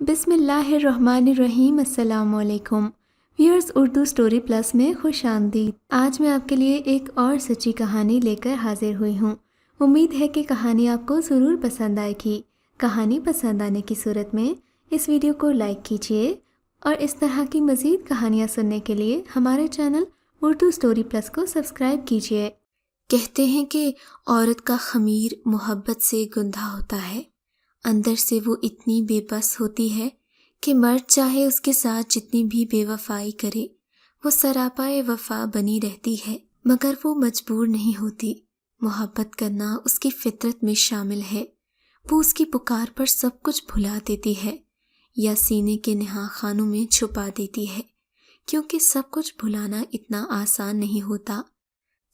بسم اللہ الرحمن الرحیم۔ السلام علیکم ویورز، اردو سٹوری پلس میں خوش آمدید۔ آج میں آپ کے لیے ایک اور سچی کہانی لے کر حاضر ہوئی ہوں۔ امید ہے کہ کہانی آپ کو ضرور پسند آئے گی۔ کہانی پسند آنے کی صورت میں اس ویڈیو کو لائک کیجیے اور اس طرح کی مزید کہانیاں سننے کے لیے ہمارے چینل اردو سٹوری پلس کو سبسکرائب کیجیے۔ کہتے ہیں کہ عورت کا خمیر محبت سے گندھا ہوتا ہے، اندر سے وہ اتنی بے بس ہوتی ہے کہ مرد چاہے اس کے ساتھ جتنی بھی بے وفائی کرے وہ سراپائے وفا بنی رہتی ہے، مگر وہ مجبور نہیں ہوتی۔ محبت کرنا اس کی فطرت میں شامل ہے۔ وہ اس کی پکار پر سب کچھ بھلا دیتی ہے یا سینے کے نہا خانوں میں چھپا دیتی ہے، کیونکہ سب کچھ بھلانا اتنا آسان نہیں ہوتا۔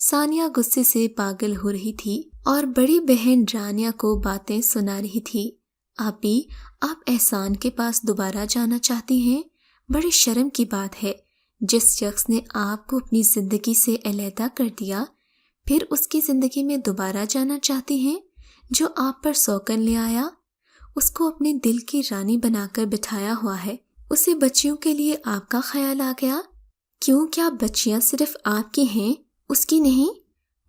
ثانیہ غصے سے پاگل ہو رہی تھی اور بڑی بہن رانیہ کو باتیں سنا رہی تھی۔ آپی، آپ احسان کے پاس دوبارہ جانا چاہتی ہیں؟ بڑی شرم کی بات ہے، جس شخص نے آپ کو اپنی زندگی سے علیحدہ کر دیا، پھر اس کی زندگی میں دوبارہ جانا چاہتی ہیں؟ جو آپ پر سوکن لے آیا، اس کو اپنے دل کی رانی بنا کر بٹھایا ہوا ہے، اسے بچیوں کے لیے آپ کا خیال آ گیا؟ کیوں، کیا بچیاں صرف آپ کی ہیں، اس کی نہیں؟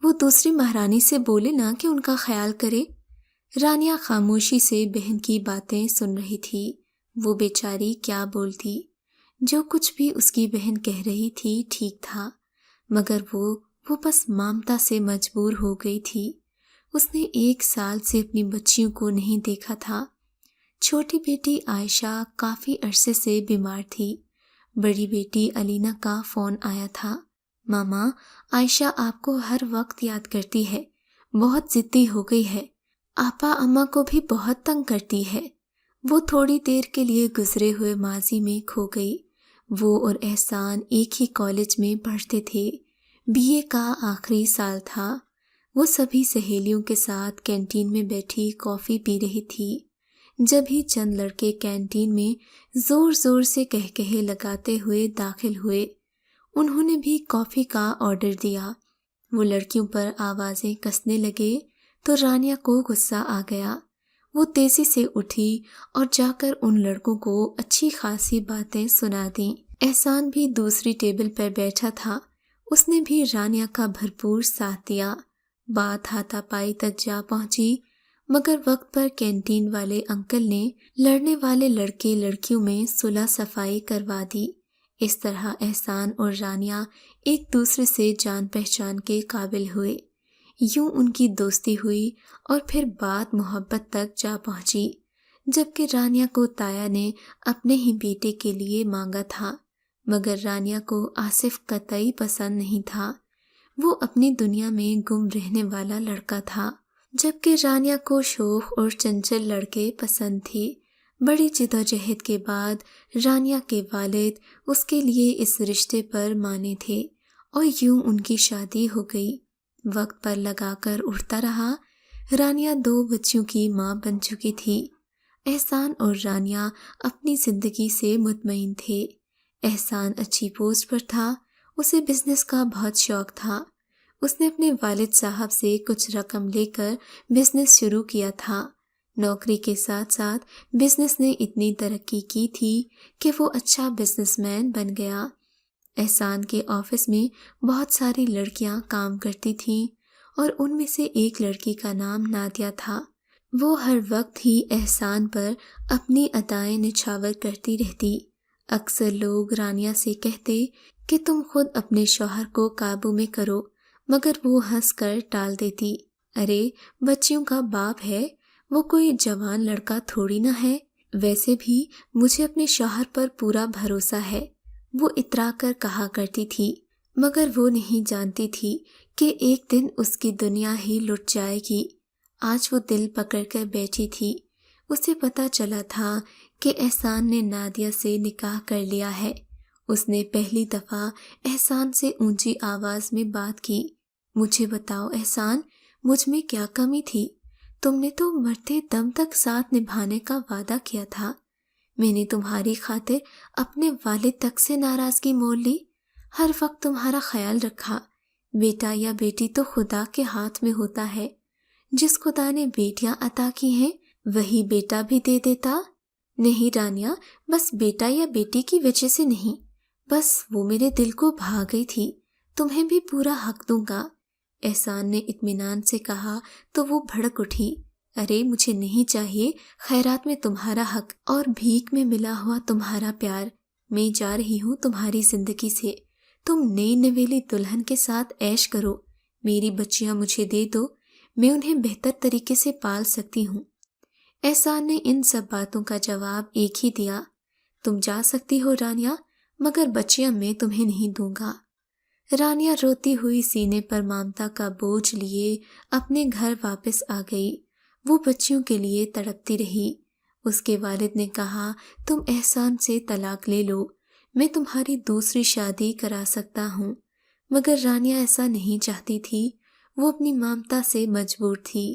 وہ دوسری مہرانی سے بولے نا کہ ان کا خیال کرے۔ رانیہ خاموشی سے بہن کی باتیں سن رہی تھی۔ وہ بیچاری کیا بولتی، جو کچھ بھی اس کی بہن کہہ رہی تھی ٹھیک تھا، مگر وہ بس مامتا سے مجبور ہو گئی تھی۔ اس نے 1 سال سے اپنی بچیوں کو نہیں دیکھا تھا۔ چھوٹی بیٹی عائشہ کافی عرصے سے بیمار تھی۔ بڑی بیٹی علینا کا فون آیا تھا۔ ماما، عائشہ آپ کو ہر وقت یاد کرتی ہے، بہت ضدی ہو گئی ہے، آپا اماں کو بھی بہت تنگ کرتی ہے۔ وہ تھوڑی دیر کے لیے گزرے ہوئے ماضی میں کھو گئی۔ وہ اور احسان ایک ہی کالج میں پڑھتے تھے، BA کا آخری سال تھا۔ وہ سبھی سہیلیوں کے ساتھ کینٹین میں بیٹھی کافی پی رہی تھی، جب ہی چند لڑکے کینٹین میں زور زور سے کہکہے لگاتے ہوئے داخل ہوئے۔ انہوں نے بھی کافی کا آرڈر دیا۔ وہ لڑکیوں پر آوازیں کسنے لگے تو رانیہ کو غصہ آ گیا۔ وہ تیزی سے اٹھی اور جا کر ان لڑکوں کو اچھی خاصی باتیں سنا دیں۔ احسان بھی دوسری ٹیبل پر بیٹھا تھا، اس نے بھی رانیہ کا بھرپور ساتھ دیا۔ بات ہاتھا پائی تک جا پہنچی، مگر وقت پر کینٹین والے انکل نے لڑنے والے لڑکے لڑکیوں میں صلح صفائی کروا دی۔ اس طرح احسان اور رانیہ ایک دوسرے سے جان پہچان کے قابل ہوئے۔ یوں ان کی دوستی ہوئی اور پھر بات محبت تک جا پہنچی، جبکہ رانیہ کو تایا نے اپنے ہی بیٹے کے لیے مانگا تھا، مگر رانیہ کو آصف قطعی پسند نہیں تھا۔ وہ اپنی دنیا میں گم رہنے والا لڑکا تھا، جبکہ رانیہ کو شوخ اور چنچل لڑکے پسند تھے۔ بڑی جدوجہد کے بعد رانیہ کے والد اس کے لیے اس رشتے پر مانے تھے اور یوں ان کی شادی ہو گئی۔ وقت پر لگا کر اٹھتا رہا۔ رانیہ 2 بچیوں کی ماں بن چکی تھی۔ احسان اور رانیہ اپنی زندگی سے مطمئن تھے۔ احسان اچھی پوسٹ پر تھا، اسے بزنس کا بہت شوق تھا۔ اس نے اپنے والد صاحب سے کچھ رقم لے کر بزنس شروع کیا تھا۔ نوکری کے ساتھ ساتھ بزنس نے اتنی ترقی کی تھی کہ وہ اچھا بزنس مین بن گیا۔ احسان کے آفس میں بہت ساری لڑکیاں کام کرتی تھیں اور ان میں سے ایک لڑکی کا نام نادیہ تھا۔ وہ ہر وقت ہی احسان پر اپنی ادائیں نچھاور کرتی رہتی۔ اکثر لوگ رانیہ سے کہتے کہ تم خود اپنے شوہر کو قابو میں کرو، مگر وہ ہنس کر ٹال دیتی، ارے بچیوں کا باپ ہے، وہ کوئی جوان لڑکا تھوڑی نہ ہے، ویسے بھی مجھے اپنے شوہر پر پورا بھروسہ ہے، وہ اترا کر کہا کرتی تھی۔ مگر وہ نہیں جانتی تھی کہ ایک دن اس کی دنیا ہی لٹ جائے گی۔ آج وہ دل پکڑ کر بیٹھی تھی۔ اسے پتہ چلا تھا کہ احسان نے نادیہ سے نکاح کر لیا ہے۔ اس نے پہلی دفعہ احسان سے اونچی آواز میں بات کی، مجھے بتاؤ احسان، مجھ میں کیا کمی تھی؟ تم نے تو مرتے دم تک ساتھ نبھانے کا وعدہ کیا تھا۔ میں نے تمہاری خاطر اپنے والد تک سے ناراضگی مول لی، ہر وقت تمہارا خیال رکھا۔ بیٹا یا بیٹی تو خدا کے ہاتھ میں ہوتا ہے، جس خدا نے بیٹیاں عطا کی ہیں وہی بیٹا بھی دے دیتا۔ نہیں رانیہ، بس بیٹا یا بیٹی کی وجہ سے نہیں، بس وہ میرے دل کو بھا گئی تھی، تمہیں بھی پورا حق دوں گا۔ احسان نے اطمینان سے کہا تو وہ بھڑک اٹھی، ارے مجھے نہیں چاہیے خیرات میں تمہارا حق اور بھیک میں ملا ہوا تمہارا پیار، میں جا رہی ہوں تمہاری زندگی سے، تم نئی نویلی دلہن کے ساتھ عیش کرو، میری بچیاں مجھے دے دو، میں انہیں بہتر طریقے سے پال سکتی ہوں۔ احسان نے ان سب باتوں کا جواب ایک ہی دیا، تم جا سکتی ہو رانیہ، مگر بچیاں میں تمہیں نہیں دوں گا۔ رانیہ روتی ہوئی سینے پر ممتا کا بوجھ لیے اپنے گھر واپس آ گئی۔ وہ بچیوں کے لیے تڑپتی رہی۔ اس کے والد نے کہا، تم احسان سے طلاق لے لو، میں تمہاری دوسری شادی کرا سکتا ہوں، مگر رانیہ ایسا نہیں چاہتی تھی، وہ اپنی ممتا سے مجبور تھی۔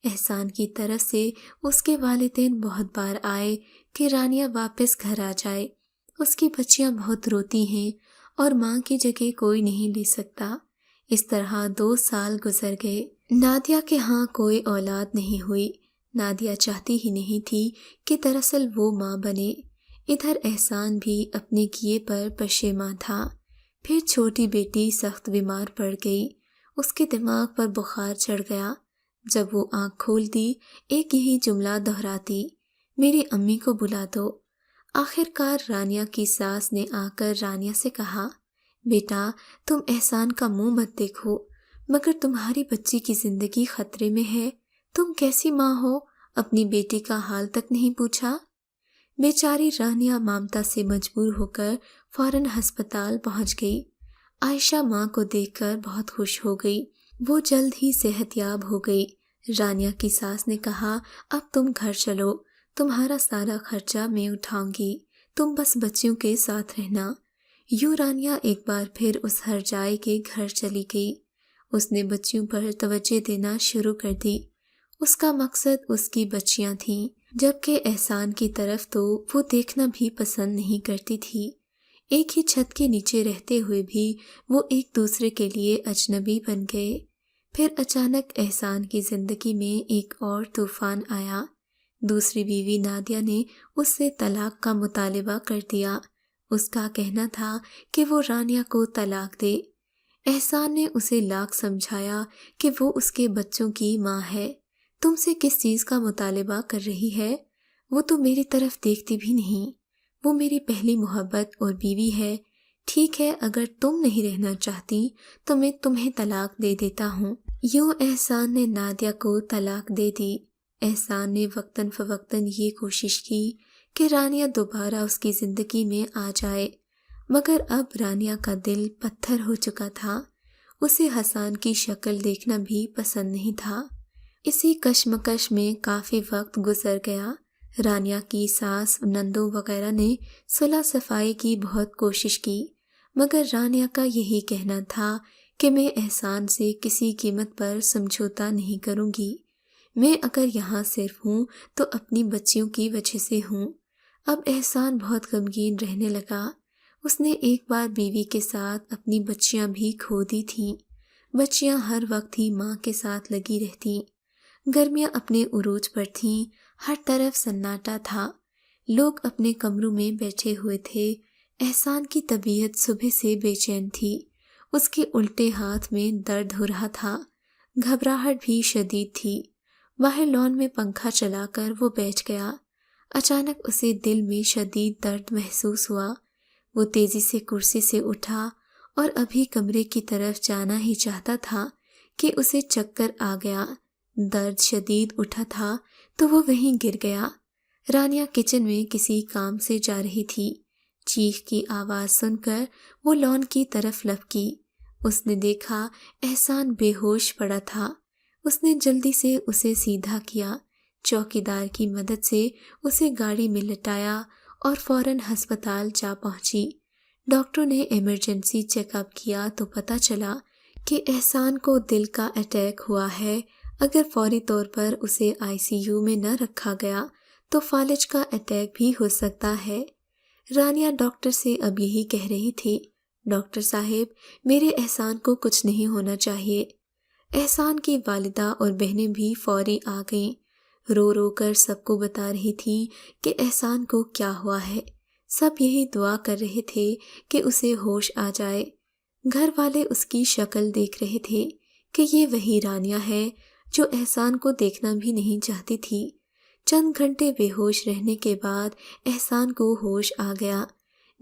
احسان کی طرف سے اس کے والدین بہت بار آئے کہ رانیہ واپس گھر آ جائے، اس کی بچیاں بہت روتی ہیں اور ماں کی جگہ کوئی نہیں لے سکتا۔ اس طرح 2 سال گزر گئے۔ نادیہ کے ہاں کوئی اولاد نہیں ہوئی۔ نادیہ چاہتی ہی نہیں تھی کہ دراصل وہ ماں بنے۔ ادھر احسان بھی اپنے کیے پر پشیماں تھا۔ پھر چھوٹی بیٹی سخت بیمار پڑ گئی، اس کے دماغ پر بخار چڑھ گیا۔ جب وہ آنکھ کھولتی ایک یہی جملہ دہراتی، میری امی کو بلا دو۔ آخر کار رانیہ کی ساس نے آ کر رانیہ سے کہا، بیٹا تم احسان کا منہ مت دیکھو، مگر تمہاری بچی کی زندگی خطرے میں ہے، تم کیسی ماں ہو، اپنی بیٹی کا حال تک نہیں پوچھا۔ بیچاری رانیہ ممتا سے مجبور ہو کر فوراً ہسپتال پہنچ گئی۔ عائشہ ماں کو دیکھ کر بہت خوش ہو گئی، وہ جلد ہی صحت یاب ہو گئی۔ رانیہ کی ساس نے کہا، اب تم گھر چلو، تمہارا سارا خرچہ میں اٹھاؤں گی، تم بس بچیوں کے ساتھ رہنا۔ یوں رانیہ ایک بار پھر اس ہر جائے کے گھر چلی گئی۔ اس نے بچیوں پر توجہ دینا شروع کر دی۔ اس کا مقصد اس کی بچیاں تھیں، جبکہ احسان کی طرف تو وہ دیکھنا بھی پسند نہیں کرتی تھی۔ ایک ہی چھت کے نیچے رہتے ہوئے بھی وہ ایک دوسرے کے لیے اجنبی بن گئے۔ پھر اچانک احسان کی زندگی میں ایک اور طوفان آیا۔ دوسری بیوی نادیہ نے اس سے طلاق کا مطالبہ کر دیا۔ اس کا کہنا تھا کہ وہ رانیہ کو طلاق دے۔ احسان نے اسے لاکھ سمجھایا کہ وہ اس کے بچوں کی ماں ہے، تم سے کس چیز کا مطالبہ کر رہی ہے، وہ تو میری طرف دیکھتی بھی نہیں، وہ میری پہلی محبت اور بیوی ہے، ٹھیک ہے اگر تم نہیں رہنا چاہتی تو میں تمہیں طلاق دے دیتا ہوں۔ یوں احسان نے نادیہ کو طلاق دے دی۔ احسان نے وقتاً فوقتاً یہ کوشش کی کہ رانیہ دوبارہ اس کی زندگی میں آ جائے، مگر اب رانیہ کا دل پتھر ہو چکا تھا، اسے حسان کی شکل دیکھنا بھی پسند نہیں تھا۔ اسی کشمکش میں کافی وقت گزر گیا۔ رانیہ کی ساس، نندوں وغیرہ نے صلح صفائی کی بہت کوشش کی، مگر رانیہ کا یہی کہنا تھا کہ میں احسان سے کسی قیمت پر سمجھوتا نہیں کروں گی، میں اگر یہاں صرف ہوں تو اپنی بچیوں کی وجہ سے ہوں۔ اب احسان بہت غمگین رہنے لگا۔ اس نے ایک بار بیوی کے ساتھ اپنی بچیاں بھی کھو دی تھیں۔ بچیاں ہر وقت ہی ماں کے ساتھ لگی رہتیں۔ گرمیاں اپنے عروج پر تھیں، ہر طرف سناٹا تھا، لوگ اپنے کمروں میں بیٹھے ہوئے تھے۔ احسان کی طبیعت صبح سے بے چین تھی، اس کے الٹے ہاتھ میں درد ہو رہا تھا، گھبراہٹ بھی شدید تھی۔ باہر لان میں پنکھا چلا کر وہ بیٹھ گیا۔ اچانک اسے دل میں شدید درد محسوس ہوا۔ وہ تیزی سے کرسی سے اٹھا اور ابھی کمرے کی طرف جانا ہی چاہتا تھا کہ اسے چکر آ گیا۔ درد شدید اٹھا تھا تو وہ وہیں گر گیا۔ رانیہ کچن میں کسی کام سے جا رہی تھی۔ چیخ کی آواز سن کر وہ لان کی طرف لپکی۔ اس نے دیکھا احسان بے ہوش پڑا تھا۔ اس نے جلدی سے اسے سیدھا کیا، چوکیدار کی مدد سے اسے گاڑی میں لٹایا اور فوراً ہسپتال جا پہنچی۔ ڈاکٹروں نے ایمرجنسی چیک اپ کیا تو پتہ چلا کہ احسان کو دل کا اٹیک ہوا ہے۔ اگر فوری طور پر اسے ICU میں نہ رکھا گیا تو فالج کا اٹیک بھی ہو سکتا ہے۔ رانیہ ڈاکٹر سے اب یہی کہہ رہی تھی، ڈاکٹر صاحب میرے احسان کو کچھ نہیں ہونا چاہیے۔ احسان کی والدہ اور بہنیں بھی فوری آ گئیں۔ رو رو کر سب کو بتا رہی تھی کہ احسان کو کیا ہوا ہے۔ سب یہی دعا کر رہے تھے کہ اسے ہوش آ جائے۔ گھر والے اس کی شکل دیکھ رہے تھے کہ یہ وہی رانیہ ہے جو احسان کو دیکھنا بھی نہیں چاہتی تھی۔ چند گھنٹے بے ہوش رہنے کے بعد احسان کو ہوش آ گیا۔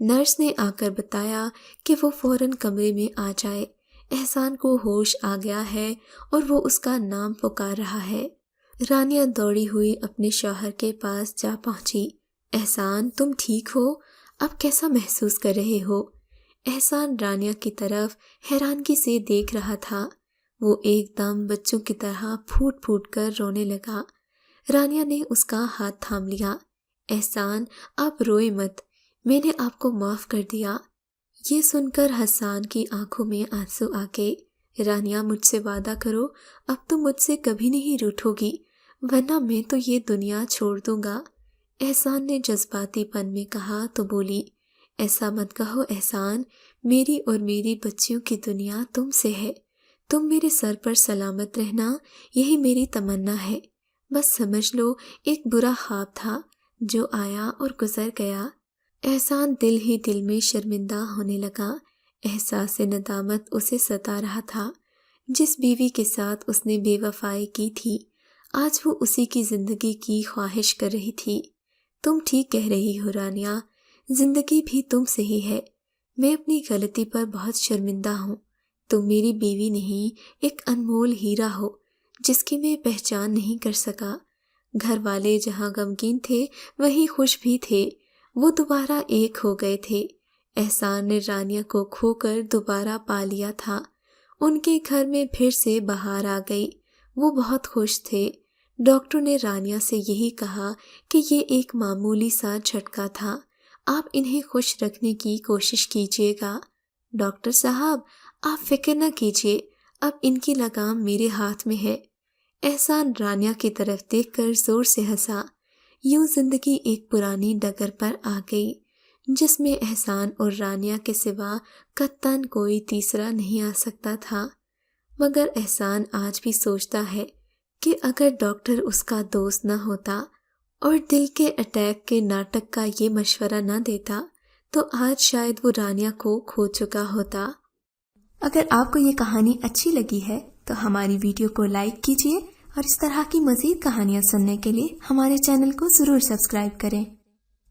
نرس نے آ کر بتایا کہ وہ فوراً کمرے میں آ جائے۔ احسان کو ہوش آ گیا ہے اور وہ اس کا نام پکار رہا ہے۔ رانیہ دوڑی ہوئی اپنے شوہر کے پاس جا پہنچی۔ احسان، تم ٹھیک ہو؟ اب کیسا محسوس کر رہے ہو؟ احسان رانیہ کی طرف حیرانگی سے دیکھ رہا تھا۔ وہ ایک دم بچوں کی طرح پھوٹ پھوٹ کر رونے لگا۔ رانیہ نے اس کا ہاتھ تھام لیا۔ احسان، آپ روئے مت، میں نے آپ کو معاف کر دیا۔ یہ سن کر حسان کی آنکھوں میں آنسو آ گئے۔ رانیہ، مجھ سے وعدہ کرو، اب تم مجھ سے کبھی نہیں روٹھو گی، ورنہ میں تو یہ دنیا چھوڑ دوں گا۔ احسان نے جذباتی پن میں کہا تو بولی، ایسا مت کہو احسان، میری اور میری بچیوں کی دنیا تم سے ہے۔ تم میرے سر پر سلامت رہنا، یہی میری تمنا ہے۔ بس سمجھ لو ایک برا خواب تھا جو آیا اور گزر گیا۔ احسان دل ہی دل میں شرمندہ ہونے لگا۔ احساس ندامت اسے ستا رہا تھا۔ جس بیوی کے ساتھ اس نے بے وفائی کی تھی، آج وہ اسی کی زندگی کی خواہش کر رہی تھی۔ تم ٹھیک کہہ رہی ہو رانیہ، زندگی بھی تم سے ہی ہے۔ میں اپنی غلطی پر بہت شرمندہ ہوں۔ تم میری بیوی نہیں، ایک انمول ہیرا ہو جس کی میں پہچان نہیں کر سکا۔ گھر والے جہاں غمگین تھے وہیں خوش بھی تھے۔ وہ دوبارہ ایک ہو گئے تھے۔ احسان نے رانیہ کو کھو کر دوبارہ پا لیا تھا۔ ان کے گھر میں پھر سے بہار آ گئی۔ وہ بہت خوش تھے۔ ڈاکٹر نے رانیہ سے یہی کہا کہ یہ ایک معمولی سا جھٹکا تھا، آپ انہیں خوش رکھنے کی کوشش کیجیے گا۔ ڈاکٹر صاحب، آپ فکر نہ کیجیے، اب ان کی لگام میرے ہاتھ میں ہے۔ احسان رانیہ کی طرف دیکھ کر زور سے ہنسا۔ یوں زندگی ایک پرانی ڈگر پر آ گئی جس میں احسان اور رانیہ کے سوا قطعاً کوئی تیسرا نہیں آ سکتا تھا۔ مگر احسان آج بھی سوچتا ہے کہ اگر ڈاکٹر اس کا دوست نہ ہوتا اور دل کے اٹیک کے ناٹک کا یہ مشورہ نہ دیتا تو آج شاید وہ رانیہ کو کھو چکا ہوتا۔ اگر آپ کو یہ کہانی اچھی لگی ہے تو ہماری ویڈیو کو لائک کیجیے اور اس طرح کی مزید کہانیاں سننے کے لیے ہمارے چینل کو ضرور سبسکرائب کریں۔